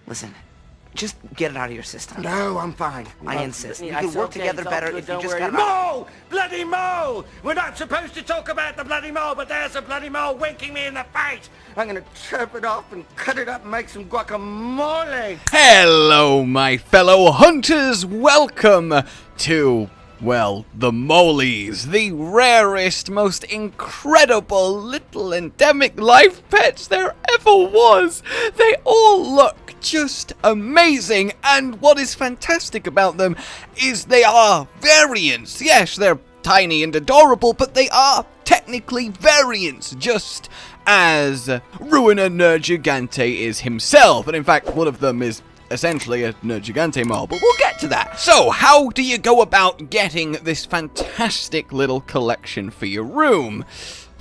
Listen, just get it out of your system. No, I'm fine. I insist. We It's could work okay, together it's all better good, if you don't just worry. got... Mole! Bloody mole! We're not supposed to talk about the bloody mole, but there's a bloody mole winking me in the face. I'm gonna chop it off and cut it up and make some guacamole. Hello, my fellow hunters. Welcome to, well, the Molys, the rarest, most incredible little endemic life pets there ever was. They all look just amazing, and what is fantastic about them is they are variants. Yes, they're tiny and adorable, but they are technically variants, just as Ruiner Nergigante is himself, and in fact one of them is essentially a Nergigante mole, but we'll get to that. So, how do you go about getting this fantastic little collection for your room?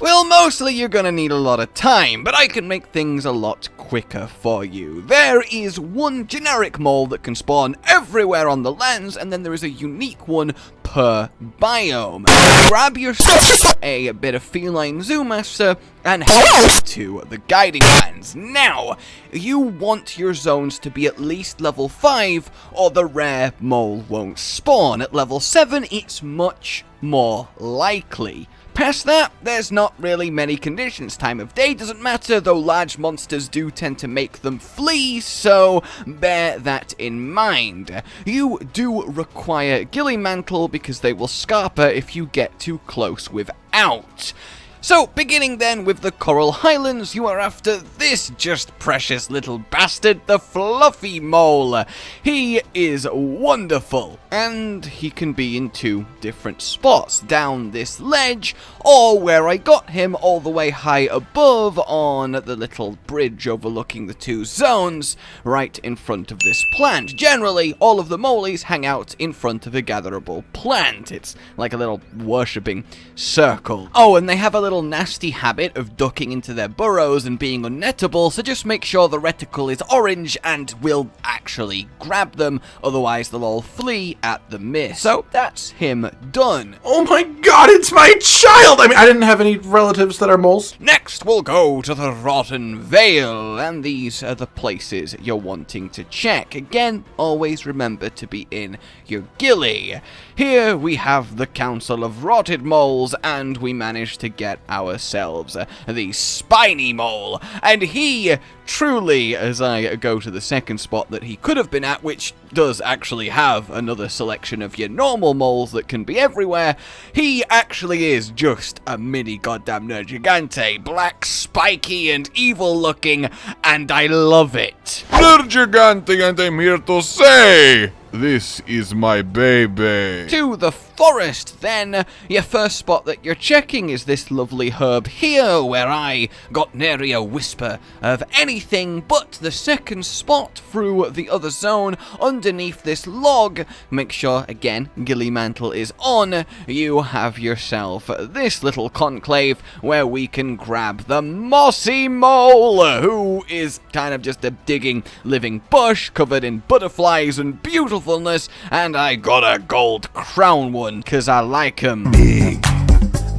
Well, mostly you're gonna need a lot of time, but I can make things a lot quicker for you. There is one generic mole that can spawn everywhere on the lands, and then there is a unique one per biome. Grab yourself a bit of feline zoomaster and head to the guiding lands. Now, you want your zones to be at least level 5 or the rare mole won't spawn. At level 7 it's much more likely. Past that, there's not really many conditions. Time of day doesn't matter, though large monsters do tend to make them flee, so bear that in mind. You do require Ghillie Mantle because they will scarper if you get too close without. So, beginning then with the Coral Highlands, you are after this just precious little bastard, the Fluffy Mole. He is wonderful, and he can be in 2 different spots, down this ledge, or where I got him all the way high above on the little bridge overlooking the 2 zones, right in front of this plant. Generally, all of the Molys hang out in front of a gatherable plant. It's like a little worshipping circle. Oh, and they have a little nasty habit of ducking into their burrows and being unnettable, so just make sure the reticle is orange and will actually grab them, otherwise they'll all flee at the miss. So that's him done. Oh my god, it's my child! I mean, I didn't have any relatives that are moles. Next, we'll go to the Rotten Vale, and these are the places you're wanting to check. Again, always remember to be in your ghillie. Here we have the Council of Rotted Moles, and we managed to get ourselves the Spiny Mole, and he truly, as I go to the second spot that he could have been at, which does actually have another selection of your normal moles that can be everywhere, he actually is just a mini goddamn Nergigante, black, spiky, and evil looking, and I love it. Nergigante, and I'm here to say, this is my baby. To the forest, then. Your first spot that you're checking is this lovely herb here, where I got nary a whisper of anything, but the second spot through the other zone, underneath this log, make sure, again, Ghillie Mantle is on, you have yourself this little conclave where we can grab the Mossy Mole, who is kind of just a digging living bush covered in butterflies and beautifulness, and I got a gold crown one because I like 'em big.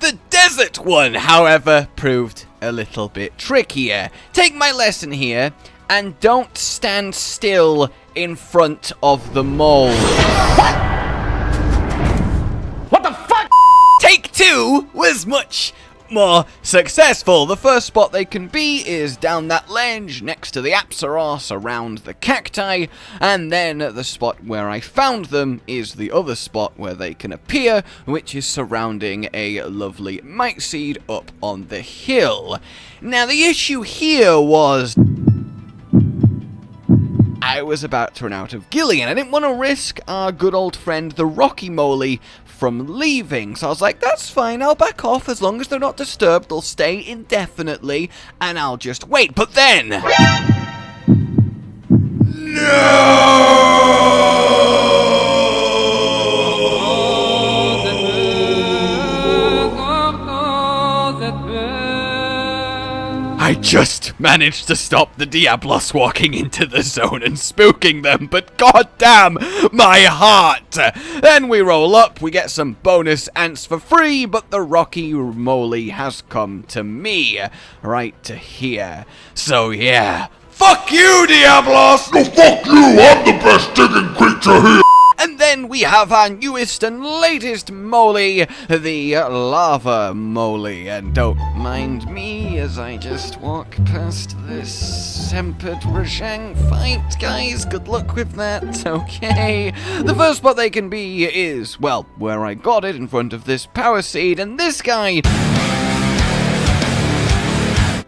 The desert one, however, proved a little bit trickier. Take my lesson here and don't stand still in front of the mole. What the fuck? Take 2 was much more successful. The first spot they can be is down that ledge next to the Apsaros around the cacti, and then the spot where I found them is the other spot where they can appear, which is surrounding a lovely mite seed up on the hill. Now the issue here was I was about to run out of ghillie, and I didn't want to risk our good old friend the Rocky Moly from leaving, so I was like, that's fine, I'll back off. As long as they're not disturbed, they'll stay indefinitely, and I'll just wait. But then I just managed to stop the Diablos walking into the zone and spooking them, but goddamn my heart! Then we roll up, we get some bonus ants for free, but the Rocky Moly has come to me, right to here. So yeah, Fuck you, Diablos! No, fuck you! I'm the best digging creature here! And then we have our newest and latest Moly, the Lava Moly. And don't mind me as I just walk past this Sempered Rajang fight, guys. Good luck with that, okay? The first spot they can be is, well, where I got it, in front of this power seed. And this guy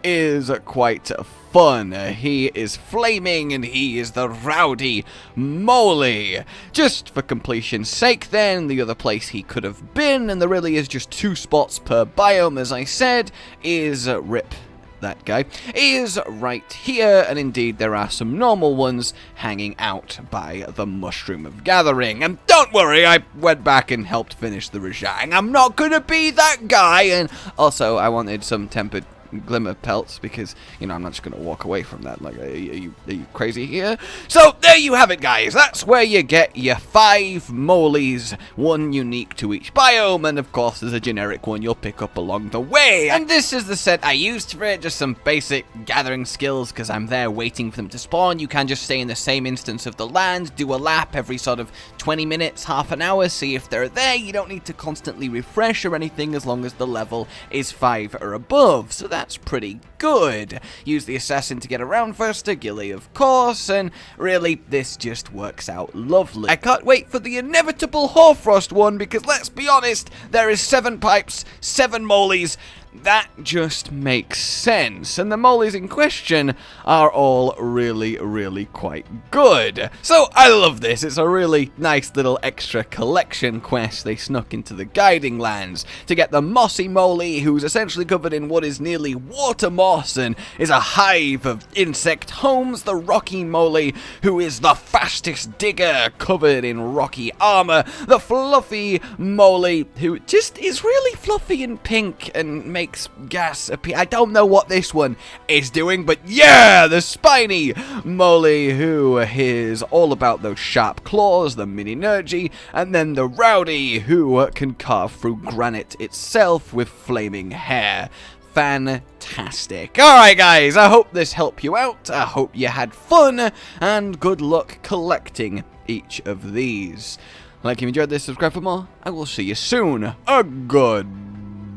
is quite fun. He is flaming and he is the Rowdy Moly. Just for completion's sake then, the other place he could have been, and there really is just 2 spots per biome as I said, is rip that guy, is right here, and indeed there are some normal ones hanging out by the Mushroom of Gathering. And don't worry, I went back and helped finish the Rajang. I'm not gonna be that guy, and also I wanted some tempered glimmer pelts because, you know, I'm not just gonna walk away from that. Like, are you crazy here? So there you have it, guys. That's where you get your 5 Molys, 1 unique to each biome, and of course there's a generic one you'll pick up along the way. And this is the set I used for it, just some basic gathering skills because I'm there waiting for them to spawn. You can just stay in the same instance of the land, do a lap every sort of 20 minutes, half an hour, see if they're there. You don't need to constantly refresh or anything as long as the level is 5 or above. So that's pretty good. Use the assassin to get around faster, Gilly of course, and really this just works out lovely. I can't wait for the inevitable Hoarfrost one because let's be honest, there is 7 pipes, 7 Molys. That just makes sense, and the Molys in question are all really quite good. So I love this. It's a really nice little extra collection quest they snuck into the Guiding Lands to get the Mossy Moly, who's essentially covered in what is nearly water moss and is a hive of insect homes, the Rocky Moly, who is the fastest digger covered in rocky armor, the Fluffy Moly, who just is really fluffy and pink and makes gas appear. I don't know what this one is doing, but yeah, the Spiny Moly, who is all about those sharp claws, the mini-nergy, and then the Rowdy, who can carve through granite itself with flaming hair. Fantastic. Alright guys, I hope this helped you out, I hope you had fun, and good luck collecting each of these. Like if you enjoyed this, subscribe for more. I will see you soon. A good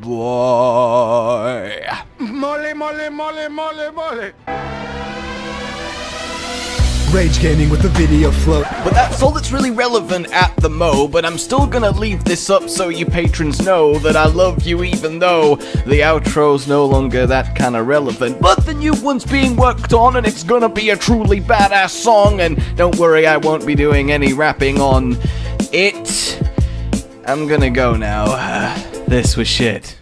boy. Molly, Molly, Molly, Molly, Molly. Rage Gaming with the video float. But that's all that's really relevant at the mo, but I'm still gonna leave this up so you patrons know that I love you even though the outro's no longer that kind of relevant. But the new one's being worked on and it's gonna be a truly badass song, and don't worry, I won't be doing any rapping on it. I'm gonna go now. This was shit.